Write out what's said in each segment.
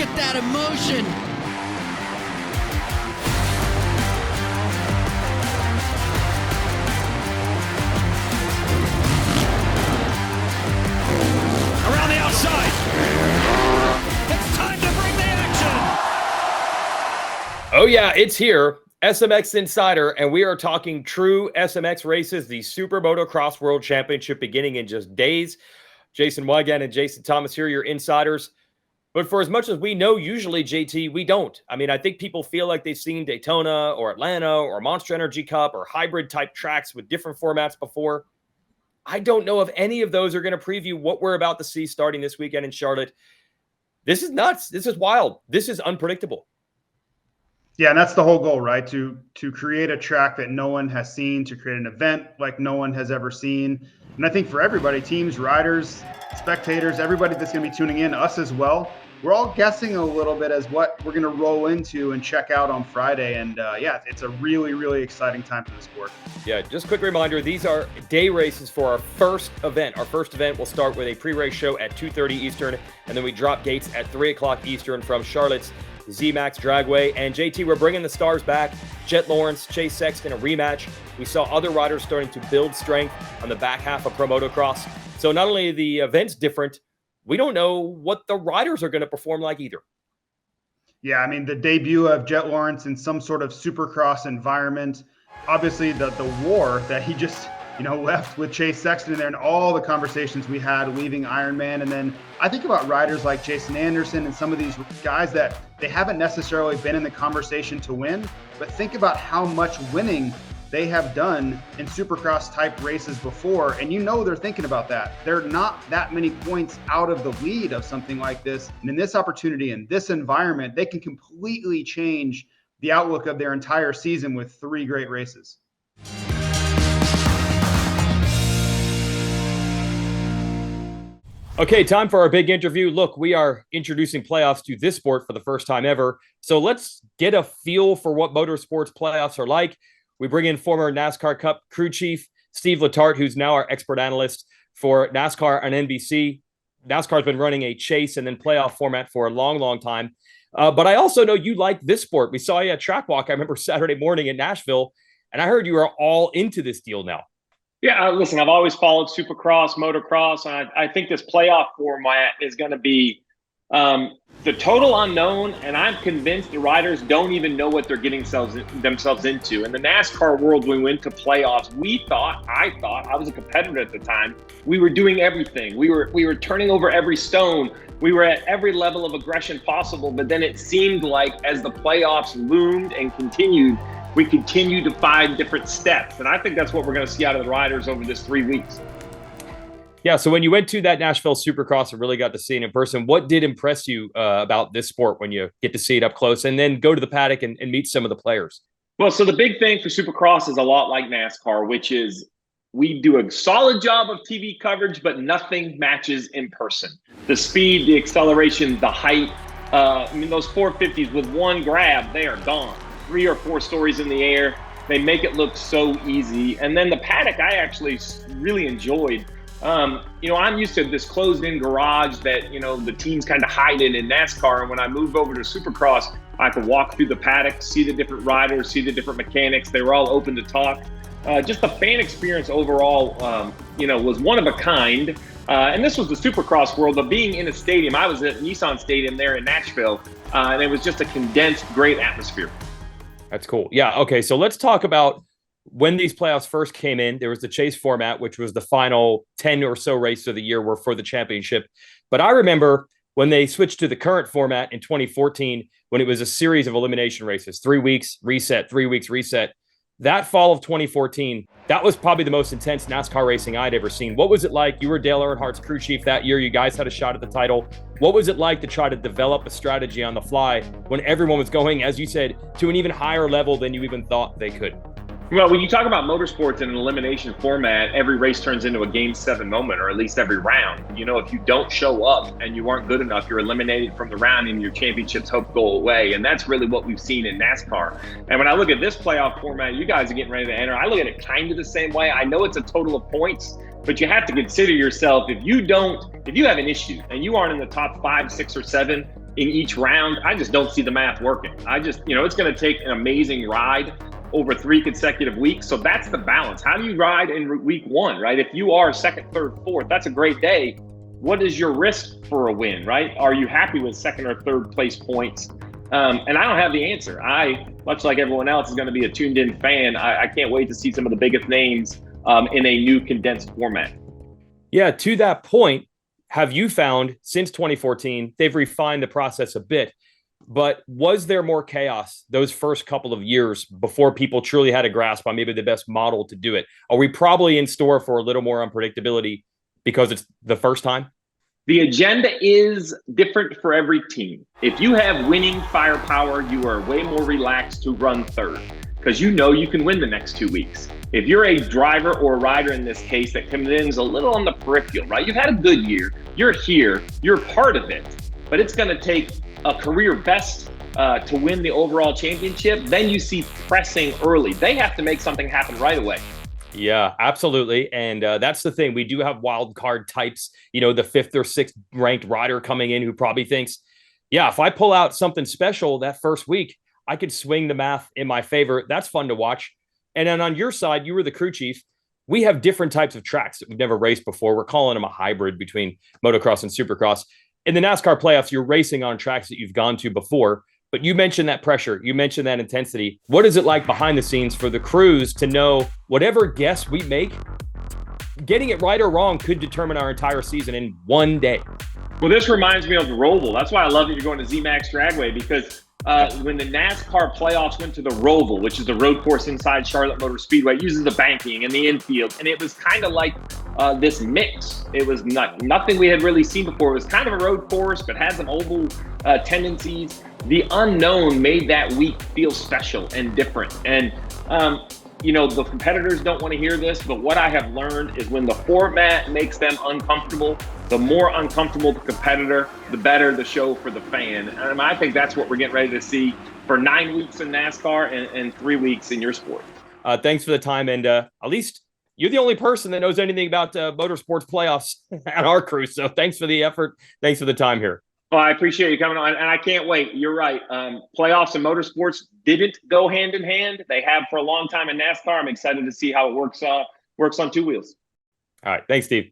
at that emotion. Around the outside. It's time to bring the action. Oh yeah, it's here. SMX Insider, and we are talking true SMX races, the SuperMotocross World Championship beginning in just days. Jason Weigandt and Jason Thomas here, your insiders. But for as much as we know, usually, JT, we don't. I mean, I think people feel like they've seen Daytona or Atlanta or Monster Energy Cup or hybrid type tracks with different formats before. I don't know if any of those are going to preview what we're about to see starting this weekend in Charlotte. This is nuts. This is wild. This is unpredictable. Yeah, and that's the whole goal, right? To create a track that no one has seen, to create an event like no one has ever seen. And I think for everybody, teams, riders, spectators, everybody that's going to be tuning in, us as well, we're all guessing a little bit as what we're going to roll into and check out on Friday. And yeah, it's a really, really exciting time for the sport. Yeah, just a quick reminder, these are day races for our first event. Our first event will start with a pre-race show at 2:30 Eastern, and then we drop gates at 3 o'clock Eastern from Charlotte's ZMAX Dragway. And JT, we're bringing the stars back. Jet Lawrence, Chase Sexton, a rematch. We saw other riders starting to build strength on the back half of Pro Motocross. So not only are the events different, we don't know what the riders are going to perform like either. Yeah, I mean, the debut of Jet Lawrence in some sort of supercross environment, obviously the war that he just, left with Chase Sexton there and all the conversations we had leaving Ironman. And then I think about riders like Jason Anderson and some of these guys that they haven't necessarily been in the conversation to win, but think about how much winning they have done in supercross type races before. And they're thinking about that. They're not that many points out of the lead of something like this. And in this opportunity, in this environment, they can completely change the outlook of their entire season with 3 great races. Okay, time for our big interview. Look, we are introducing playoffs to this sport for the first time ever. So let's get a feel for what motorsports playoffs are like. We bring in former NASCAR Cup crew chief Steve Letarte, who's now our expert analyst for NASCAR on NBC. NASCAR's been running a chase and then playoff format for a long, long time. But I also know you like this sport. We saw you at Track Walk, I remember Saturday morning in Nashville, and I heard you are all into this deal now. Yeah, listen, I've always followed Supercross, motocross, and I think this playoff format is going to be the total unknown, and I'm convinced the riders don't even know what they're getting themselves into. In the NASCAR world, when we went to playoffs, I was a competitor at the time, we were doing everything. We were turning over every stone. We were at every level of aggression possible, but then it seemed like as the playoffs loomed and continued, we continue to find different steps. And I think that's what we're going to see out of the riders over this 3 weeks. Yeah, so when you went to that Nashville Supercross and really got to see it in person, what did impress you about this sport when you get to see it up close and then go to the paddock and meet some of the players? Well, so the big thing for Supercross is a lot like NASCAR, which is we do a solid job of TV coverage, but nothing matches in person. The speed, the acceleration, the height, those 450s with one grab, they are gone. 3 or 4 stories in the air. They make it look so easy. And then the paddock, I actually really enjoyed. I'm used to this closed-in garage that, the teams kind of hide in NASCAR. And when I moved over to Supercross, I could walk through the paddock, see the different riders, see the different mechanics. They were all open to talk. Just the fan experience overall, was one of a kind. And this was the Supercross world of being in a stadium. I was at Nissan Stadium there in Nashville, and it was just a condensed, great atmosphere. That's cool. Yeah. Okay. So let's talk about when these playoffs first came in. There was the chase format, which was the final 10 or so races of the year were for the championship. But I remember when they switched to the current format in 2014, when it was a series of elimination races, 3 weeks, reset, 3 weeks, reset. That fall of 2014, that was probably the most intense NASCAR racing I'd ever seen. What was it like? You were Dale Earnhardt's crew chief that year. You guys had a shot at the title. What was it like to try to develop a strategy on the fly when everyone was going, as you said, to an even higher level than you even thought they could? Well, when you talk about motorsports in an elimination format, every race turns into a Game 7 moment, or at least every round. If you don't show up and you aren't good enough, you're eliminated from the round and your championships hope go away. And that's really what we've seen in NASCAR. And when I look at this playoff format, you guys are getting ready to enter. I look at it kind of the same way. I know it's a total of points, but you have to consider yourself. If you have an issue and you aren't in the top 5, 6, or 7, in each round, I just don't see the math working. It's going to take an amazing ride over 3 consecutive weeks. So that's the balance. How do you ride in week 1, right? If you are second, third, fourth, that's a great day. What is your risk for a win, right? Are you happy with second or third place points? And I don't have the answer. I, much like everyone else, is going to be a tuned in fan. I can't wait to see some of the biggest names in a new condensed format. Yeah, to that point, have you found since 2014, they've refined the process a bit, but was there more chaos those first couple of years before people truly had a grasp on maybe the best model to do it? Are we probably in store for a little more unpredictability because it's the first time? The agenda is different for every team. If you have winning firepower, you are way more relaxed to run third because you know you can win the next 2 weeks. If you're a driver or a rider in this case that comes in a little on the peripheral, right? You've had a good year. You're here. You're part of it. But it's going to take a career best to win the overall championship. Then you see pressing early. They have to make something happen right away. Yeah, absolutely. And that's the thing. We do have wild card types, the 5th or 6th ranked rider coming in who probably thinks, yeah, if I pull out something special that first week, I could swing the math in my favor. That's fun to watch. And then on your side, you were the crew chief. We have different types of tracks that we've never raced before. We're calling them a hybrid between motocross and supercross. In the NASCAR playoffs, you're racing on tracks that you've gone to before. But you mentioned that pressure. You mentioned that intensity. What is it like behind the scenes for the crews to know whatever guess we make, getting it right or wrong could determine our entire season in one day? Well, this reminds me of the Roval. That's why I love that you're going to ZMAX Dragway, because when the NASCAR playoffs went to the Roval, which is the road course inside Charlotte Motor Speedway, it uses the banking and the infield, and it was kind of like this mix. It was nothing we had really seen before. It was kind of a road course, but had some oval tendencies. The unknown made that week feel special and different. And, the competitors don't want to hear this, but what I have learned is when the format makes them uncomfortable, the more uncomfortable the competitor, the better the show for the fan. And I think that's what we're getting ready to see for 9 weeks in NASCAR and 3 weeks in your sport. Thanks for the time. And at least you're the only person that knows anything about motorsports playoffs at our crew. So thanks for the effort. Thanks for the time here. Well, I appreciate you coming on, and I can't wait. You're right. Playoffs and motorsports didn't go hand in hand. They have for a long time in NASCAR. I'm excited to see how it works on 2 wheels. All right. Thanks, Steve.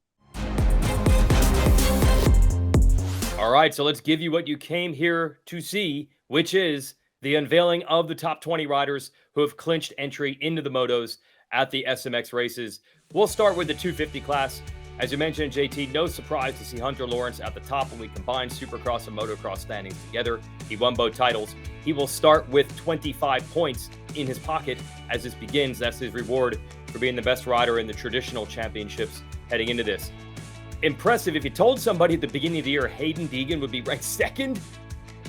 All right. So let's give you what you came here to see, which is the unveiling of the top 20 riders who have clinched entry into the motos at the SMX races. We'll start with the 250 class. As you mentioned, JT, no surprise to see Hunter Lawrence at the top when we combine Supercross and Motocross standings together. He won both titles. He will start with 25 points in his pocket as this begins. That's his reward for being the best rider in the traditional championships heading into this. Impressive. If you told somebody at the beginning of the year Hayden Deegan would be ranked second,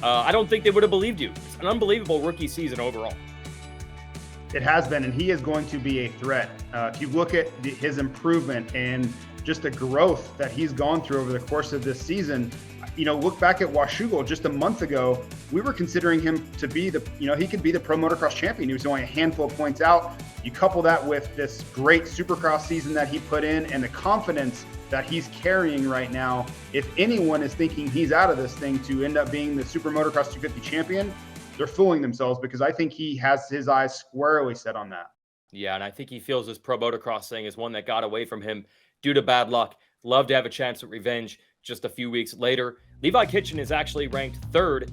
I don't think they would have believed you. It's an unbelievable rookie season overall. It has been, and he is going to be a threat. If you look at his improvement and just the growth that he's gone through over the course of this season, look back at Washougal just a month ago. We were considering him to be he could be the pro motocross champion. He was only a handful of points out. You couple that with this great supercross season that he put in and the confidence that he's carrying right now. If anyone is thinking he's out of this thing to end up being the SuperMotocross 250 champion, they're fooling themselves, because I think he has his eyes squarely set on that. Yeah, and I think he feels this pro motocross thing is one that got away from him due to bad luck. Love to have a chance at revenge just a few weeks later. Levi Kitchen is actually ranked third.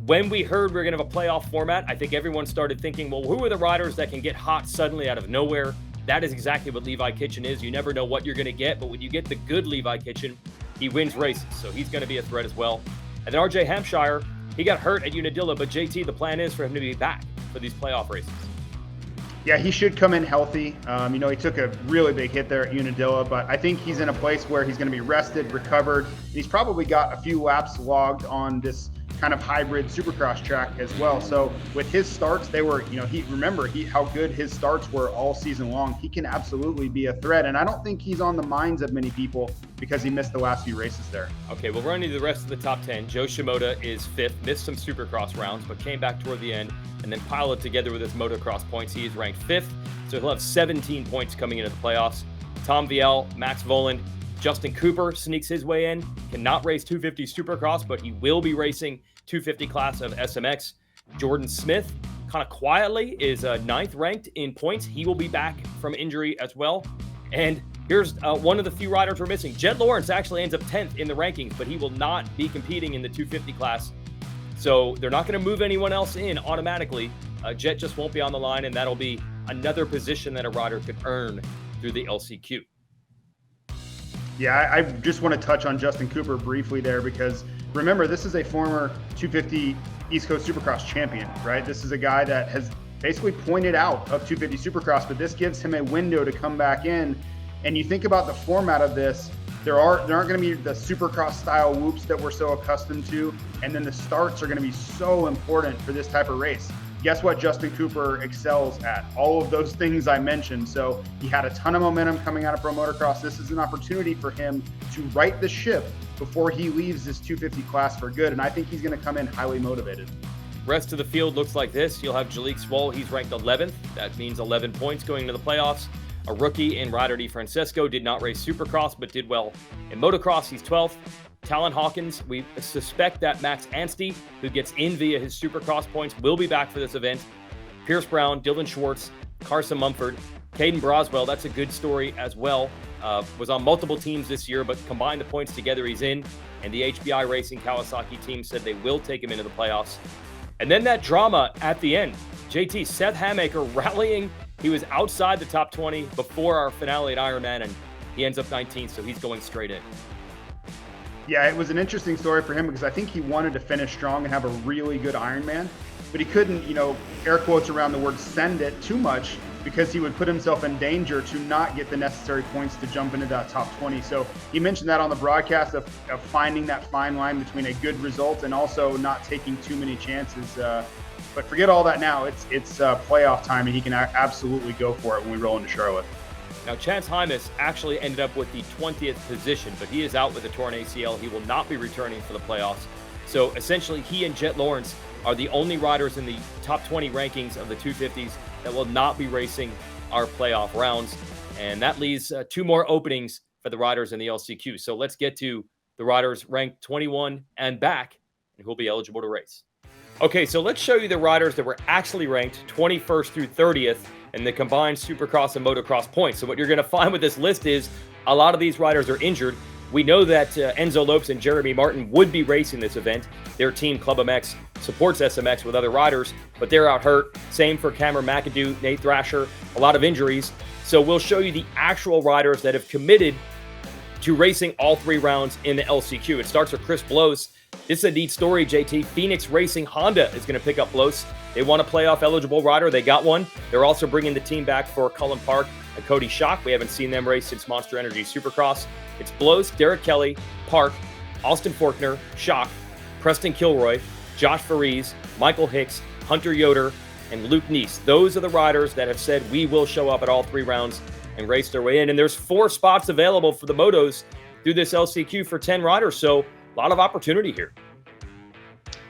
When we heard we were going to have a playoff format, I think everyone started thinking, well, who are the riders that can get hot suddenly out of nowhere? That is exactly what Levi Kitchen is. You never know what you're going to get, but when you get the good Levi Kitchen, he wins races. So he's going to be a threat as well. And then RJ Hampshire, he got hurt at Unadilla, but JT, the plan is for him to be back for these playoff races. Yeah, he should come in healthy. He took a really big hit there at Unadilla, but I think he's in a place where he's going to be rested, recovered. He's probably got a few laps logged on this kind of hybrid supercross track as well. So with his starts, they were, how good his starts were all season long. He can absolutely be a threat, and I don't think he's on the minds of many people because he missed the last few races there. Okay, we'll run into the rest of the top 10. Joe Shimoda is fifth, missed some supercross rounds, but came back toward the end and then piled together with his motocross points. He is ranked fifth, so he'll have 17 points coming into the playoffs. Tom Viel, Max Voland, Justin Cooper sneaks his way in, cannot race 250 Supercross, but he will be racing 250 class of SMX. Jordan Smith, kind of quietly, is 9th ranked in points. He will be back from injury as well. And here's one of the few riders we're missing. Jet Lawrence actually ends up 10th in the rankings, but he will not be competing in the 250 class. So they're not going to move anyone else in automatically. Jet just won't be on the line, and that'll be another position that a rider could earn through the LCQ. Yeah, I just want to touch on Justin Cooper briefly there, because remember, this is a former 250 East Coast Supercross champion, right? This is a guy that has basically pointed out of 250 Supercross, but this gives him a window to come back in. And you think about the format of this, there aren't going to be the Supercross style whoops that we're so accustomed to, and then the starts are going to be so important for this type of race. Guess what Justin Cooper excels at? All of those things I mentioned. So he had a ton of momentum coming out of Pro Motocross. This is an opportunity for him to right the ship before he leaves this 250 class for good. And I think he's going to come in highly motivated. Rest of the field looks like this. You'll have Jalek Swoll. He's ranked 11th. That means 11 points going into the playoffs. A rookie in Ryder DiFrancesco did not race Supercross, but did well in motocross. He's 12th. Talon Hawkins, we suspect that Max Anstey, who gets in via his Supercross points, will be back for this event. Pierce Brown, Dylan Schwartz, Carson Mumford, Caden Broswell, that's a good story as well. Was on multiple teams this year, but combined the points together, he's in. And the HBI Racing Kawasaki team said they will take him into the playoffs. And then that drama at the end. JT, Seth Hamaker rallying. He was outside the top 20 before our finale at Ironman, and he ends up 19th, so he's going straight in. Yeah, it was an interesting story for him, because I think he wanted to finish strong and have a really good Ironman, but he couldn't, air quotes around the word send it too much, because he would put himself in danger to not get the necessary points to jump into that top 20. So he mentioned that on the broadcast of finding that fine line between a good result and also not taking too many chances. But forget all that now. It's playoff time, and he can absolutely go for it when we roll into Charlotte. Now, Chance Hymas actually ended up with the 20th position, but he is out with a torn ACL. He will not be returning for the playoffs. So essentially, he and Jet Lawrence are the only riders in the top 20 rankings of the 250s that will not be racing our playoff rounds. And that leaves 2 more openings for the riders in the LCQ. So let's get to the riders ranked 21 and back, and who'll be eligible to race. Okay, so let's show you the riders that were actually ranked 21st through 30th in the combined Supercross and Motocross points. So what you're going to find with this list is a lot of these riders are injured. We know that Enzo Lopes and Jeremy Martin would be racing this event. Their team, Club MX, supports SMX with other riders, but they're out hurt. Same for Cameron McAdoo, Nate Thrasher, a lot of injuries. So we'll show you the actual riders that have committed to racing all 3 rounds in the LCQ. It starts with Chris Blows. This is a neat story, JT. Phoenix Racing Honda is going to pick up Blows. They want a playoff eligible rider. They got one. They're also bringing the team back for Cullen Park and Cody Schock. We haven't seen them race since Monster Energy Supercross. It's Blows, Derek Kelly, Park, Austin Faulkner, Schock, Preston Kilroy, Josh Faries, Michael Hicks, Hunter Yoder, and Luke Neese. Those are the riders that have said we will show up at all 3 rounds and race their way in. And there's 4 spots available for the motos through this LCQ for 10 riders. So a lot of opportunity here.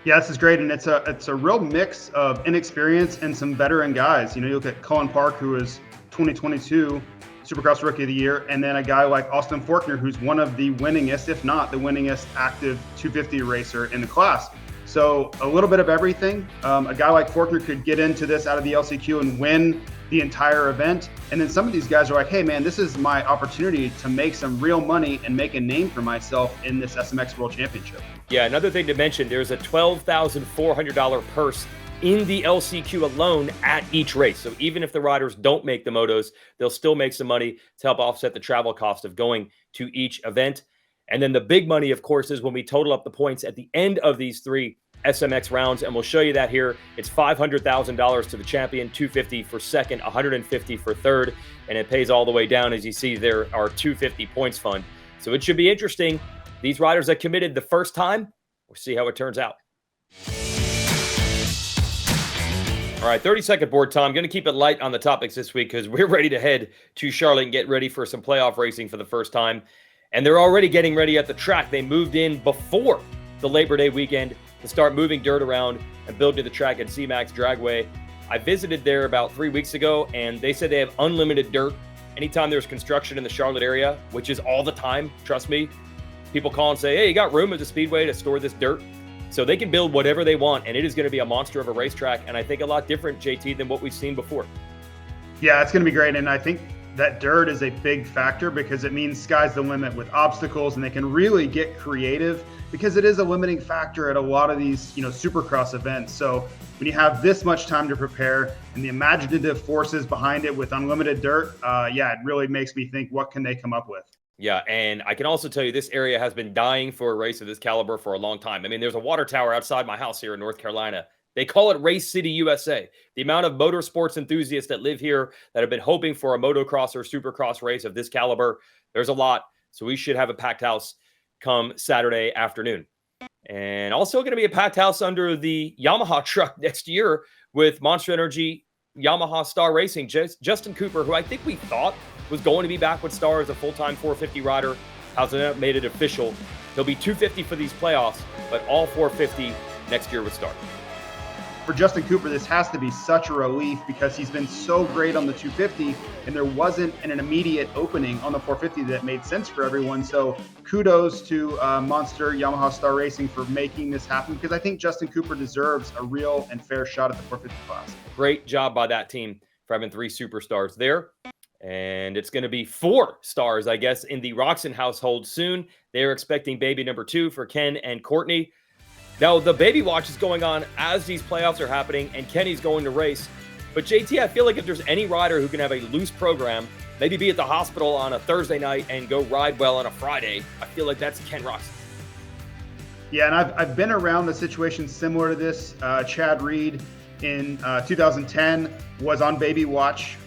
Yeah, this is great, and it's a real mix of inexperience and some veteran guys. You look at Cullen Park, who is 2022 Supercross Rookie of the Year, and then a guy like Austin Faulkner, who's one of the winningest, if not the winningest, active 250 racer in the class. So a little bit of everything. A guy like Faulkner could get into this out of the LCQ and win the entire event. And then some of these guys are like, hey, man, this is my opportunity to make some real money and make a name for myself in this SMX World Championship. Yeah, another thing to mention, there's a $12,400 purse in the LCQ alone at each race. So even if the riders don't make the motos, they'll still make some money to help offset the travel cost of going to each event. And then the big money, of course, is when we total up the points at the end of these 3 SMX rounds, and we'll show you that here. It's $500,000 to the champion, $250 for second, $150 for third, and it pays all the way down. As you see, there are $250 points fund. So it should be interesting. These riders that committed the first time, we'll see how it turns out. All right, 30-second board time. I'm going to keep it light on the topics this week because we're ready to head to Charlotte and get ready for some playoff racing for the first time. And they're already getting ready at the track. They moved in before the Labor Day weekend to start moving dirt around and building the track at CMAX Dragway. I visited there about 3 weeks ago, and they said they have unlimited dirt anytime there's construction in the Charlotte area, which is all the time, trust me, people call and say, hey, you got room at the Speedway to store this dirt? So they can build whatever they want, and it is going to be a monster of a racetrack, and I think a lot different, JT, than what we've seen before. Yeah, it's going to be great, and I think that dirt is a big factor because it means sky's the limit with obstacles, and they can really get creative because it is a limiting factor at a lot of these, supercross events. So when you have this much time to prepare and the imaginative forces behind it with unlimited dirt, it really makes me think, what can they come up with? Yeah, and I can also tell you this area has been dying for a race of this caliber for a long time. I mean, there's a water tower outside my house here in North Carolina. They call it Race City, USA. The amount of motorsports enthusiasts that live here that have been hoping for a motocross or supercross race of this caliber, there's a lot. So we should have a packed house come Saturday afternoon. And also going to be a packed house under the Yamaha truck next year with Monster Energy Yamaha Star Racing. Justin Cooper, who I think we thought was going to be back with Star as a full-time 450 rider, hasn't made it official. He'll be 250 for these playoffs, but all 450 next year with Star. For Justin Cooper, this has to be such a relief because he's been so great on the 250 and there wasn't an immediate opening on the 450 that made sense for everyone. So kudos to Monster Yamaha Star Racing for making this happen because I think Justin Cooper deserves a real and fair shot at the 450 class. Great job by that team for having 3 superstars there. And it's going to be 4 stars, I guess, in the Roxon household soon. They're expecting baby number 2 for Ken and Courtney. Now, the baby watch is going on as these playoffs are happening, and Kenny's going to race. But, JT, I feel like if there's any rider who can have a loose program, maybe be at the hospital on a Thursday night and go ride well on a Friday, I feel like that's Ken Roxon. Yeah, and I've been around the situation similar to this. Chad Reed in 2010 was on baby watch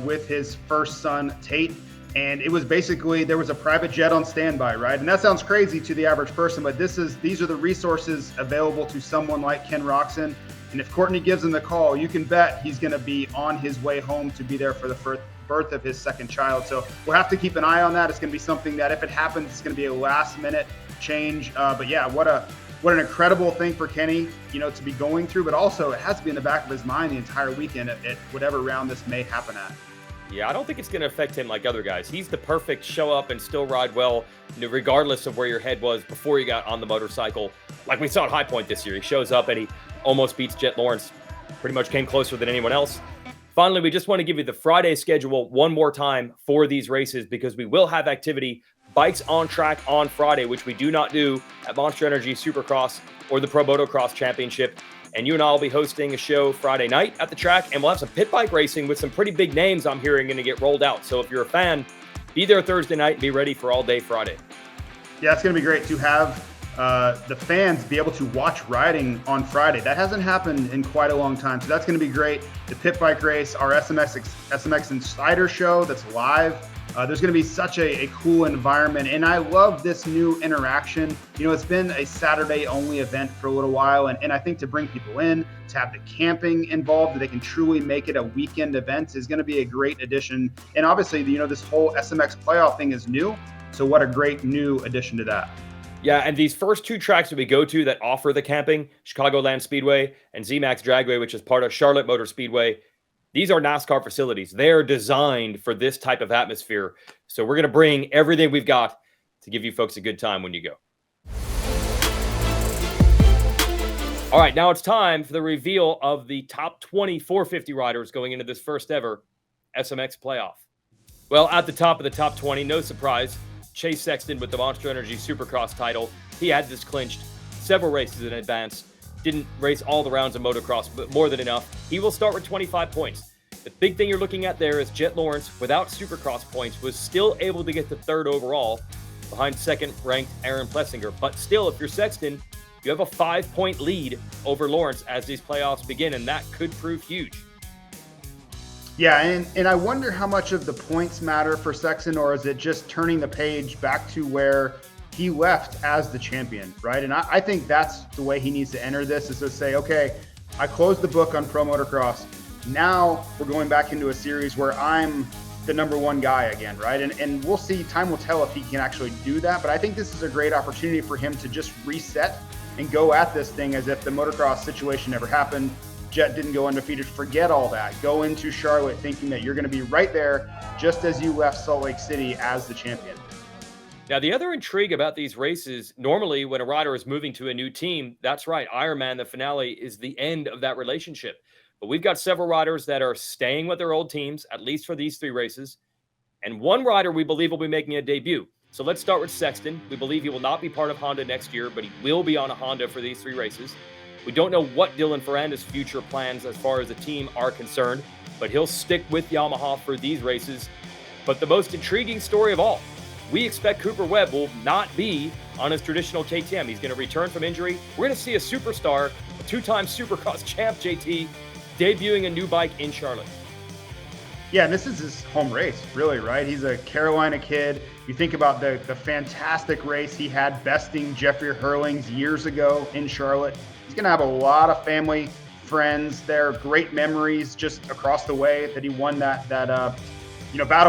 with his first son, Tate. And it was basically, there was a private jet on standby, right? And that sounds crazy to the average person, but these are the resources available to someone like Ken Roxon. And if Courtney gives him the call, you can bet he's going to be on his way home to be there for the birth of his second child. So we'll have to keep an eye on that. It's going to be something that if it happens, it's going to be a last minute change. But yeah, what an incredible thing for Kenny, to be going through, but also it has to be in the back of his mind the entire weekend at whatever round this may happen at. Yeah, I don't think it's going to affect him like other guys. He's the perfect show up and still ride well, regardless of where your head was before you got on the motorcycle. Like we saw at High Point this year. He shows up and he almost beats Jet Lawrence. Pretty much came closer than anyone else. Finally, we just want to give you the Friday schedule one more time for these races because we will have activity, bikes on track on Friday, which we do not do at Monster Energy Supercross or the Pro Motocross Championship. And you and I will be hosting a show Friday night at the track, and we'll have some pit bike racing with some pretty big names I'm hearing going to get rolled out. So if you're a fan, be there Thursday night and be ready for all day Friday. Yeah, it's going to be great to have the fans be able to watch riding on Friday. That hasn't happened in quite a long time. So that's going to be great. The pit bike race, our SMX Insider show that's live. There's going to be such a cool environment, and I love this new interaction. It's been a Saturday-only event for a little while, and I think to bring people in, to have the camping involved, that they can truly make it a weekend event is going to be a great addition. And obviously, this whole SMX playoff thing is new, so what a great new addition to that. Yeah, and these first 2 tracks that we go to that offer the camping, Chicagoland Speedway and ZMAX Dragway, which is part of Charlotte Motor Speedway, these are NASCAR facilities. They're designed for this type of atmosphere. So we're going to bring everything we've got to give you folks a good time when you go. All right, now it's time for the reveal of the top 20 450 riders going into this first ever SMX playoff. Well, at the top of the top 20, no surprise, Chase Sexton with the Monster Energy Supercross title. He had this clinched several races in advance. Didn't race all the rounds of motocross, but more than enough. He will start with 25 points. The big thing you're looking at there is Jet Lawrence, without Supercross points, was still able to get to 3rd overall behind 2nd-ranked Aaron Plessinger. But still, if you're Sexton, you have a 5-point lead over Lawrence as these playoffs begin, and that could prove huge. Yeah, and I wonder how much of the points matter for Sexton, or is it just turning the page back to where he left as the champion, right? And I think that's the way he needs to enter this, is to say, okay, I closed the book on Pro Motocross. Now we're going back into a series where I'm the number 1 guy again, right? And we'll see, time will tell if he can actually do that. But I think this is a great opportunity for him to just reset and go at this thing as if the motocross situation never happened. Jet didn't go undefeated. Forget all that. Go into Charlotte thinking that you're going to be right there just as you left Salt Lake City as the champion. Now, the other intrigue about these races, normally when a rider is moving to a new team, that's right, Ironman, the finale, is the end of that relationship. But we've got several riders that are staying with their old teams, at least for these 3 races. And one rider we believe will be making a debut. So let's start with Sexton. We believe he will not be part of Honda next year, but he will be on a Honda for these 3 races. We don't know what Dylan Ferranda's future plans as far as the team are concerned, but he'll stick with Yamaha for these races. But the most intriguing story of all, we expect Cooper Webb will not be on his traditional KTM. He's going to return from injury. We're going to see a superstar, a 2-time Supercross champ, JT, debuting a new bike in Charlotte. Yeah, and this is his home race, really, right? He's a Carolina kid. You think about the fantastic race he had besting Jeffrey Hurlings years ago in Charlotte. He's going to have a lot of family, friends there, great memories just across the way that he won that battle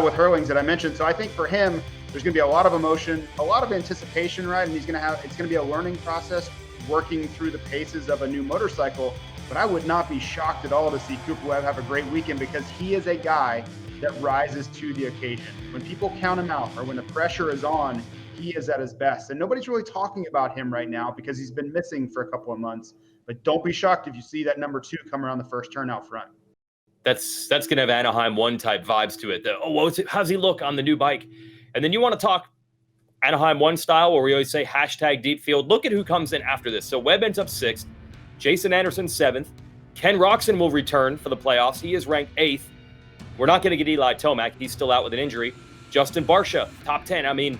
with Hurlings that I mentioned. So I think for him, there's going to be a lot of emotion, a lot of anticipation, right? And it's going to be a learning process working through the paces of a new motorcycle. But I would not be shocked at all to see Cooper Webb have a great weekend because he is a guy that rises to the occasion. When people count him out or when the pressure is on, he is at his best. And nobody's really talking about him right now because he's been missing for a couple of months. But don't be shocked if you see that number 2 come around the first turn out front. That's going to have Anaheim 1 type vibes to it. How's he look on the new bike? And then you want to talk Anaheim 1 style where we always say hashtag deep field. Look at who comes in after this. So Webb ends up 6th. Jason Anderson 7th. Ken Roczen will return for the playoffs. He is ranked 8th. We're not going to get Eli Tomac. He's still out with an injury. Justin Barcia, top 10. I mean,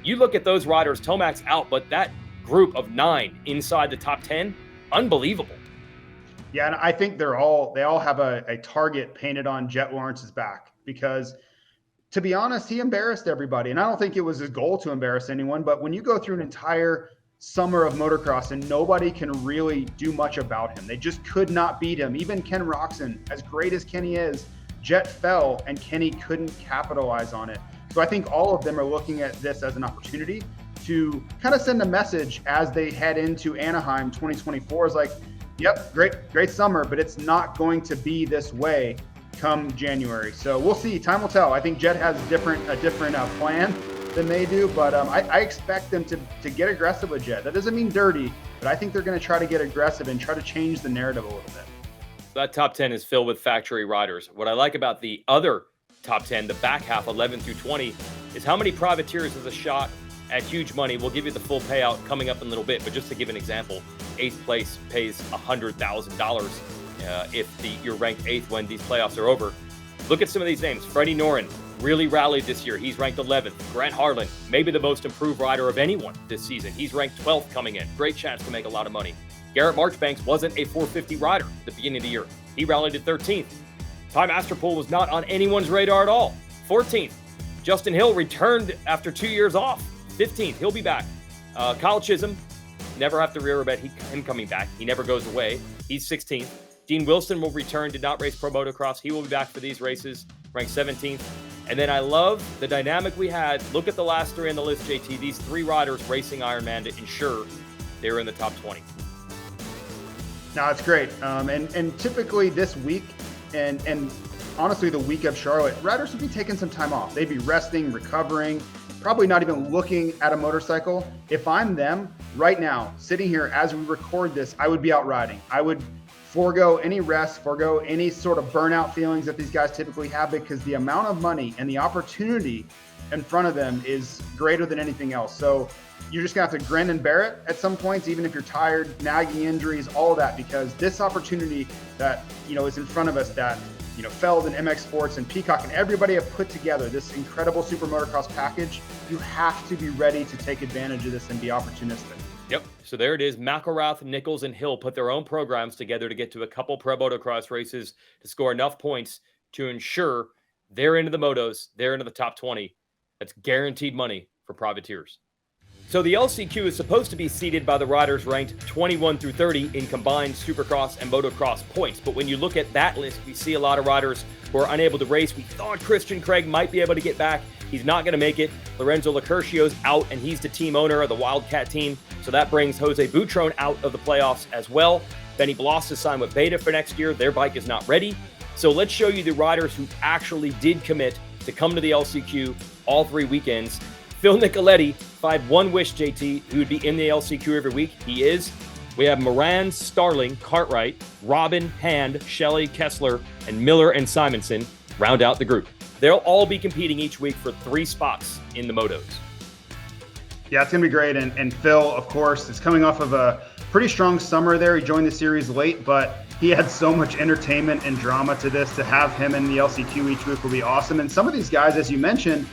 you look at those riders, Tomac's out, but that group of 9 inside the top 10, unbelievable. Yeah, and I think they all have a target painted on Jet Lawrence's back because, to be honest, he embarrassed everybody. And I don't think it was his goal to embarrass anyone, but when you go through an entire summer of motocross and nobody can really do much about him, they just could not beat him. Even Ken Roczen, as great as Kenny is, Jet fell and Kenny couldn't capitalize on it. So I think all of them are looking at this as an opportunity to kind of send a message as they head into Anaheim 2024 is like, yep, great summer, but it's not going to be this way come January. So we'll see. Time will tell. I think Jet has a different plan than they do, but I expect them to get aggressive with Jet. That doesn't mean dirty, but I think they're going to try to get aggressive and try to change the narrative a little bit. That top 10 is filled with factory riders. What I like about the other top 10, the back half, 11 through 20, is how many privateers has a shot at huge money. We'll give you the full payout coming up in a little bit, but just to give an example, 8th place pays $100,000 if you're ranked 8th when these playoffs are over. Look at some of these names. Freddie Noren really rallied this year. He's ranked 11th. Grant Harlan, maybe the most improved rider of anyone this season. He's ranked 12th coming in. Great chance to make a lot of money. Garrett Marchbanks wasn't a 450 rider at the beginning of the year. He rallied at 13th. Ty Masterpool was not on anyone's radar at all. 14th. Justin Hill returned after 2 years off. 15th. He'll be back. Kyle Chisholm, never have to rear-bet him coming back. He never goes away. He's 16th. Dean Wilson will return, did not race pro motocross. He will be back for these races, ranked 17th. And then I love the dynamic we had. Look at the last 3 on the list, JT. These 3 riders racing Ironman to ensure they're in the top 20. No, it's great. And typically this week and honestly the week of Charlotte, riders would be taking some time off. They'd be resting, recovering, probably not even looking at a motorcycle. If I'm them right now, sitting here as we record this, I would be out riding. I would forego any rest, forego any sort of burnout feelings that these guys typically have because the amount of money and the opportunity in front of them is greater than anything else. So you're just gonna have to grin and bear it at some points, even if you're tired, nagging injuries, all of that, because this opportunity that, is in front of us that, Feld and MX Sports and Peacock and everybody have put together this incredible super motocross package. You have to be ready to take advantage of this and be opportunistic. Yep. So there it is. McElrath, Nichols, and Hill put their own programs together to get to a couple pro motocross races to score enough points to ensure they're into the motos, they're into the top 20. That's guaranteed money for privateers. So the LCQ is supposed to be seeded by the riders ranked 21 through 30 in combined Supercross and Motocross points. But when you look at that list, we see a lot of riders who are unable to race. We thought Christian Craig might be able to get back. He's not going to make it. Lorenzo Lacurcio's out, and he's the team owner of the Wildcat team. So that brings Jose Butron out of the playoffs as well. Benny Bloss has signed with Beta for next year. Their bike is not ready. So let's show you the riders who actually did commit to come to the LCQ all 3 weekends. Phil Nicoletti, if I had one wish, JT, he would be in the LCQ every week. He is. We have Moran, Starling, Cartwright, Robin, Hand, Shelley, Kessler, and Miller and Simonson round out the group. They'll all be competing each week for 3 spots in the motos. Yeah, it's going to be great. And Phil, of course, is coming off of a pretty strong summer there. He joined the series late, but he had so much entertainment and drama to this. To have him in the LCQ each week will be awesome. And some of these guys, as you mentioned,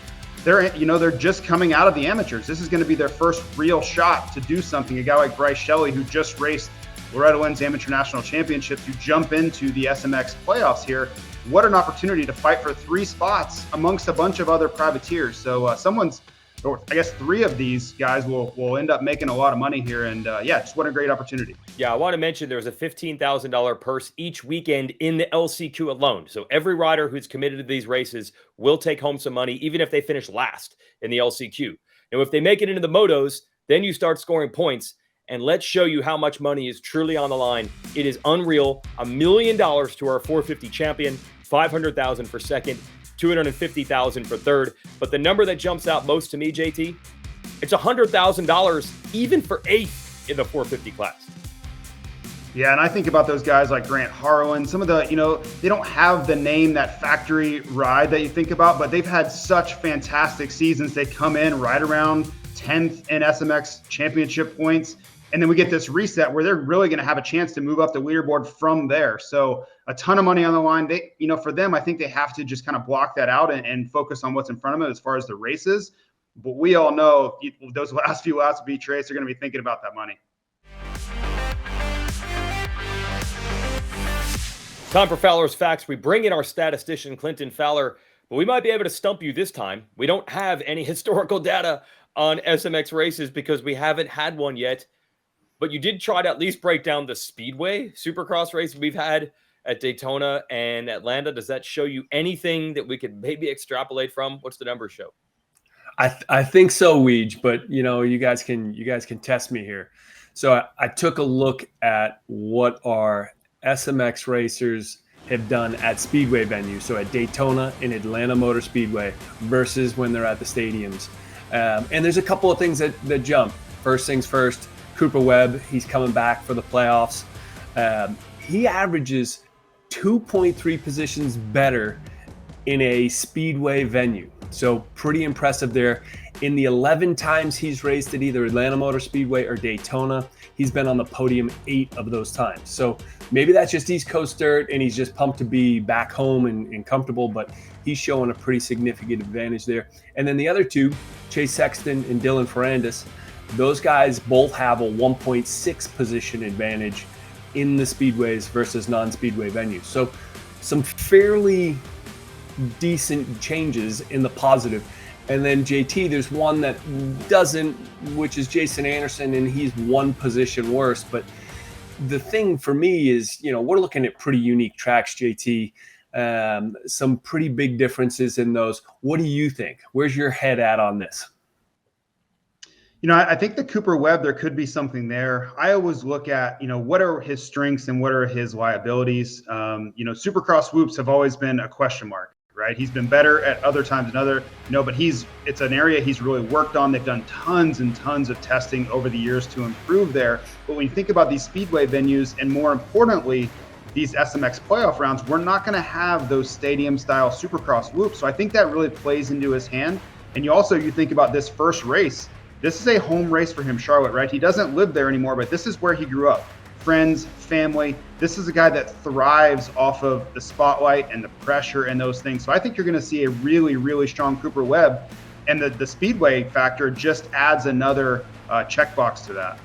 they're just coming out of the amateurs. This is going to be their first real shot to do something. A guy like Bryce Shelley, who just raced Loretta Lynn's Amateur National Championship, to jump into the SMX playoffs here. What an opportunity to fight for 3 spots amongst a bunch of other privateers. So I guess 3 of these guys will end up making a lot of money here. And just what a great opportunity. Yeah, I want to mention there's a $15,000 purse each weekend in the LCQ alone. So every rider who's committed to these races will take home some money, even if they finish last in the LCQ. Now, if they make it into the motos, then you start scoring points. And let's show you how much money is truly on the line. It is unreal. $1 million to our 450 champion, $500,000 for second, $250,000 for third. But the number that jumps out most to me, JT, it's $100,000 even for 8th in the 450 class. Yeah, and I think about those guys like Grant Harlan. Some of the, they don't have the name, that factory ride that you think about, but they've had such fantastic seasons. They come in right around 10th in SMX championship points. And then we get this reset where they're really going to have a chance to move up the leaderboard from there. So a ton of money on the line. They, for them, I think they have to just kind of block that out and focus on what's in front of them as far as the races. But we all know those last few laps of each race are going to be thinking about that money. Time for Fowler's Facts. We bring in our statistician, Clinton Fowler, but we might be able to stump you this time. We don't have any historical data on SMX races because we haven't had one yet. But you did try to at least break down the Speedway Supercross race we've had at Daytona and Atlanta. Does that show you anything that we could maybe extrapolate from? What's the numbers show? I think so, Weege, but you guys can test me here. So I took a look at what our SMX racers have done at Speedway venues. So at Daytona and Atlanta Motor Speedway versus when they're at the stadiums. And there's a couple of things that jump. First things first, Cooper Webb, he's coming back for the playoffs. He averages 2.3 positions better in a Speedway venue. So pretty impressive there. In the 11 times he's raced at either Atlanta Motor Speedway or Daytona, he's been on the podium 8 of those times. So maybe that's just East Coast dirt and he's just pumped to be back home and comfortable, but he's showing a pretty significant advantage there. And then the other 2, Chase Sexton and Dylan Ferrandis, those guys both have a 1.6 position advantage in the Speedways versus non-Speedway venues. So some fairly decent changes in the positive. And then JT, there's one that doesn't, which is Jason Anderson, and he's 1 position worse. But the thing for me is, we're looking at pretty unique tracks, JT. Some pretty big differences in those. What do you think? Where's your head at on this? I think the Cooper Webb, there could be something there. I always look at, what are his strengths and what are his liabilities? Supercross whoops have always been a question mark, right? He's been better at other times than other, but it's an area he's really worked on. They've done tons and tons of testing over the years to improve there. But when you think about these Speedway venues, and more importantly, these SMX playoff rounds, we're not going to have those stadium style Supercross whoops. So I think that really plays into his hand. And you think about this first race. This is a home race for him, Charlotte, right? He doesn't live there anymore, but this is where he grew up. Friends, family. This is a guy that thrives off of the spotlight and the pressure and those things. So I think you're going to see a really, really strong Cooper Webb. And the Speedway factor just adds another checkbox to that.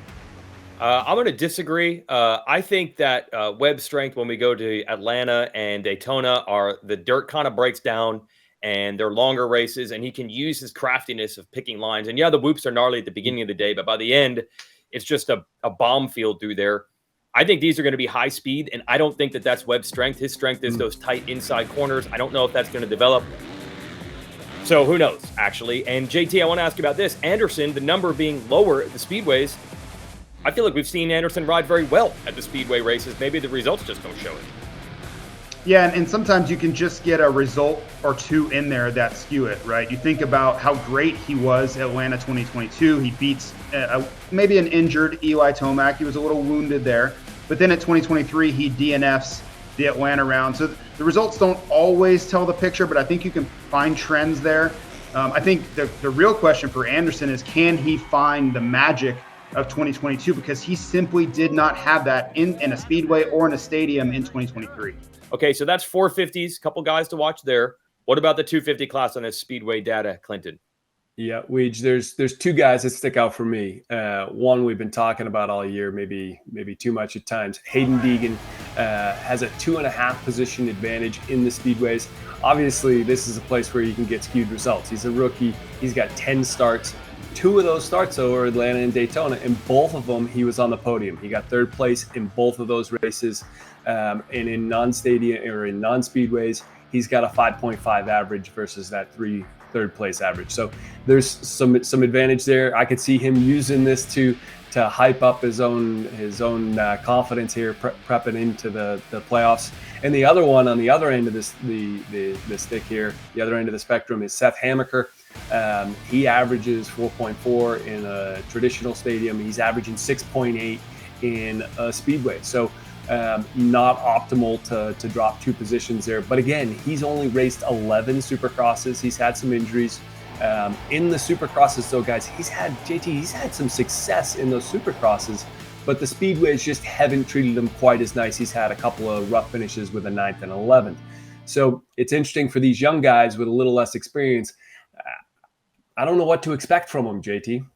I'm going to disagree. I think that Webb's strength when we go to Atlanta and Daytona are the dirt kind of breaks down and they're longer races, and he can use his craftiness of picking lines. And yeah, the whoops are gnarly at the beginning of the day, but by the end, it's just a bomb field through there. I think these are going to be high speed, and I don't think that that's Webb's strength. His strength is those tight inside corners. I don't know if that's going to develop. So who knows, actually. And JT, I want to ask you about this. Anderson, the number being lower at the Speedways, I feel like we've seen Anderson ride very well at the Speedway races. Maybe the results just don't show it. Yeah, and sometimes you can just get a result or two in there that skew it, right? You think about how great he was at Atlanta 2022. He beats maybe an injured Eli Tomac. He was a little wounded there. But then at 2023, he DNFs the Atlanta round. So the results don't always tell the picture, but I think you can find trends there. I think the real question for Anderson is, can he find the magic of 2022? Because he simply did not have that in a speedway or in a stadium in 2023. Okay, so that's 450s, couple guys to watch there. What about the 250 class on this speedway data, Clinton? Yeah, Weege, there's two guys that stick out for me. One we've been talking about all year, maybe too much at times. Hayden Deegan has a 2.5 position advantage in the speedways. Obviously, this is a place where you can get skewed results. He's a rookie. He's got 10 starts. 2 of those starts, though, are Atlanta and Daytona. In both of them, he was on the podium. He got 3rd place in both of those races. And in non-stadium or in non-speedways, he's got a 5.5 average versus that 3rd place average. So there's some advantage there. I could see him using this to hype up his own confidence here, prepping into the playoffs. And the other one on the other end of the stick here, the other end of the spectrum, is Seth Hammaker. He averages 4.4 in a traditional stadium. He's averaging 6.8 in a speedway. So not optimal to drop 2 positions there. But again, he's only raced 11 Supercrosses. He's had some injuries. In the Supercrosses, though, guys, he's had some success in those Supercrosses, but the Speedways just haven't treated him quite as nice. He's had a couple of rough finishes with a 9th and 11th. So it's interesting for these young guys with a little less experience. I don't know what to expect from him, JT.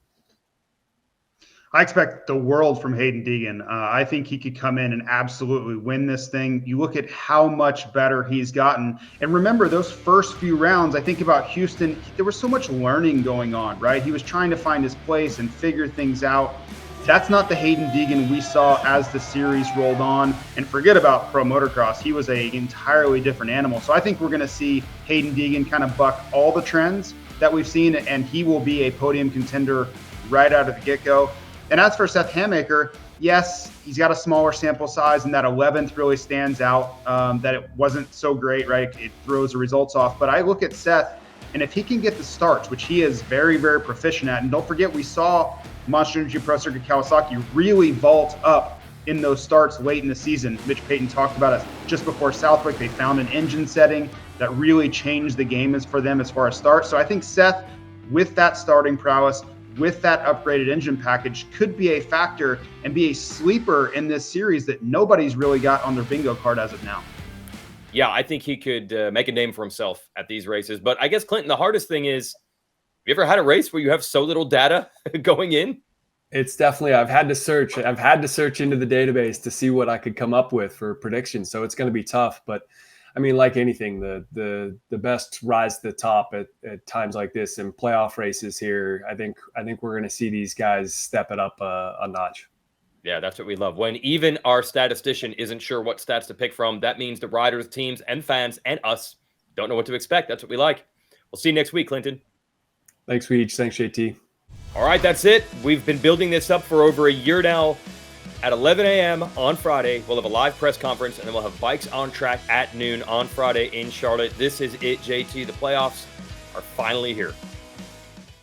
I expect the world from Hayden Deegan. I think he could come in and absolutely win this thing. You look at how much better he's gotten. And remember, those first few rounds, I think about Houston, there was so much learning going on, right? He was trying to find his place and figure things out. That's not the Hayden Deegan we saw as the series rolled on. And forget about pro motocross. He was an entirely different animal. So I think we're going to see Hayden Deegan kind of buck all the trends that we've seen, and he will be a podium contender right out of the get-go. And as for Seth Hammaker, yes, he's got a smaller sample size, and that 11th really stands out, that it wasn't so great, right? It throws the results off. But I look at Seth, and if he can get the starts, which he is very, very proficient at, and don't forget, we saw Monster Energy Pro Circuit Kawasaki really vault up in those starts late in the season. Mitch Payton talked about it just before Southwick. They found an engine setting that really changed the game for them as far as starts. So I think Seth, with that starting prowess, with that upgraded engine package, could be a factor and be a sleeper in this series that nobody's really got on their bingo card as of now. Yeah, I think he could make a name for himself at these races. But I guess, Clinton, the hardest thing is, have you ever had a race where you have so little data going in? It's definitely, I've had to search into the database to see what I could come up with for predictions. So it's going to be tough, but I mean, like anything, the best rise to the top at times like this in playoff races here. I think we're going to see these guys step it up a notch. Yeah, that's what we love. When even our statistician isn't sure what stats to pick from, that means the riders, teams, and fans, and us don't know what to expect. That's what we like. We'll see you next week, Clinton. Thanks, Weege. Thanks, JT. All right, that's it. We've been building this up for over a year now. At 11 a.m. on Friday, we'll have a live press conference, and then we'll have Bikes on Track at noon on Friday in Charlotte. This is it, JT. The playoffs are finally here.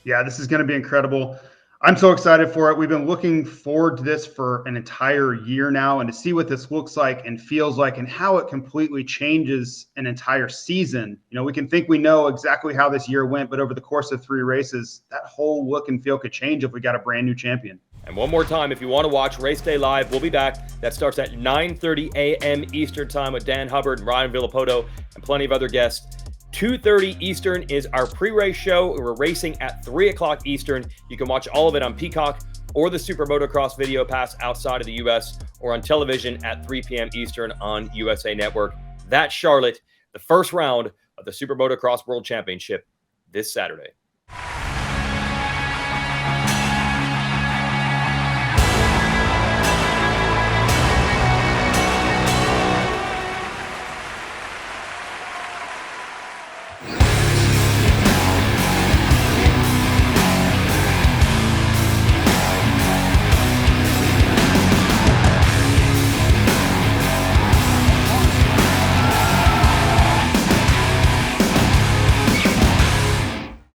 Yeah, this is going to be incredible. I'm so excited for it. We've been looking forward to this for an entire year now, and to see what this looks like and feels like and how it completely changes an entire season. You know, we can think we know exactly how this year went, but over the course of 3 races, that whole look and feel could change if we got a brand new champion. And one more time, if you want to watch Race Day Live, we'll be back. That starts at 9:30 a.m. Eastern Time with Dan Hubbard and Ryan Villapoto and plenty of other guests. 2:30 Eastern is our pre-race show. We're racing at 3 o'clock Eastern. You can watch all of it on Peacock or the SuperMotocross Video Pass outside of the U.S. or on television at 3 p.m. Eastern on USA Network. That's Charlotte, the first round of the SuperMotocross World Championship this Saturday.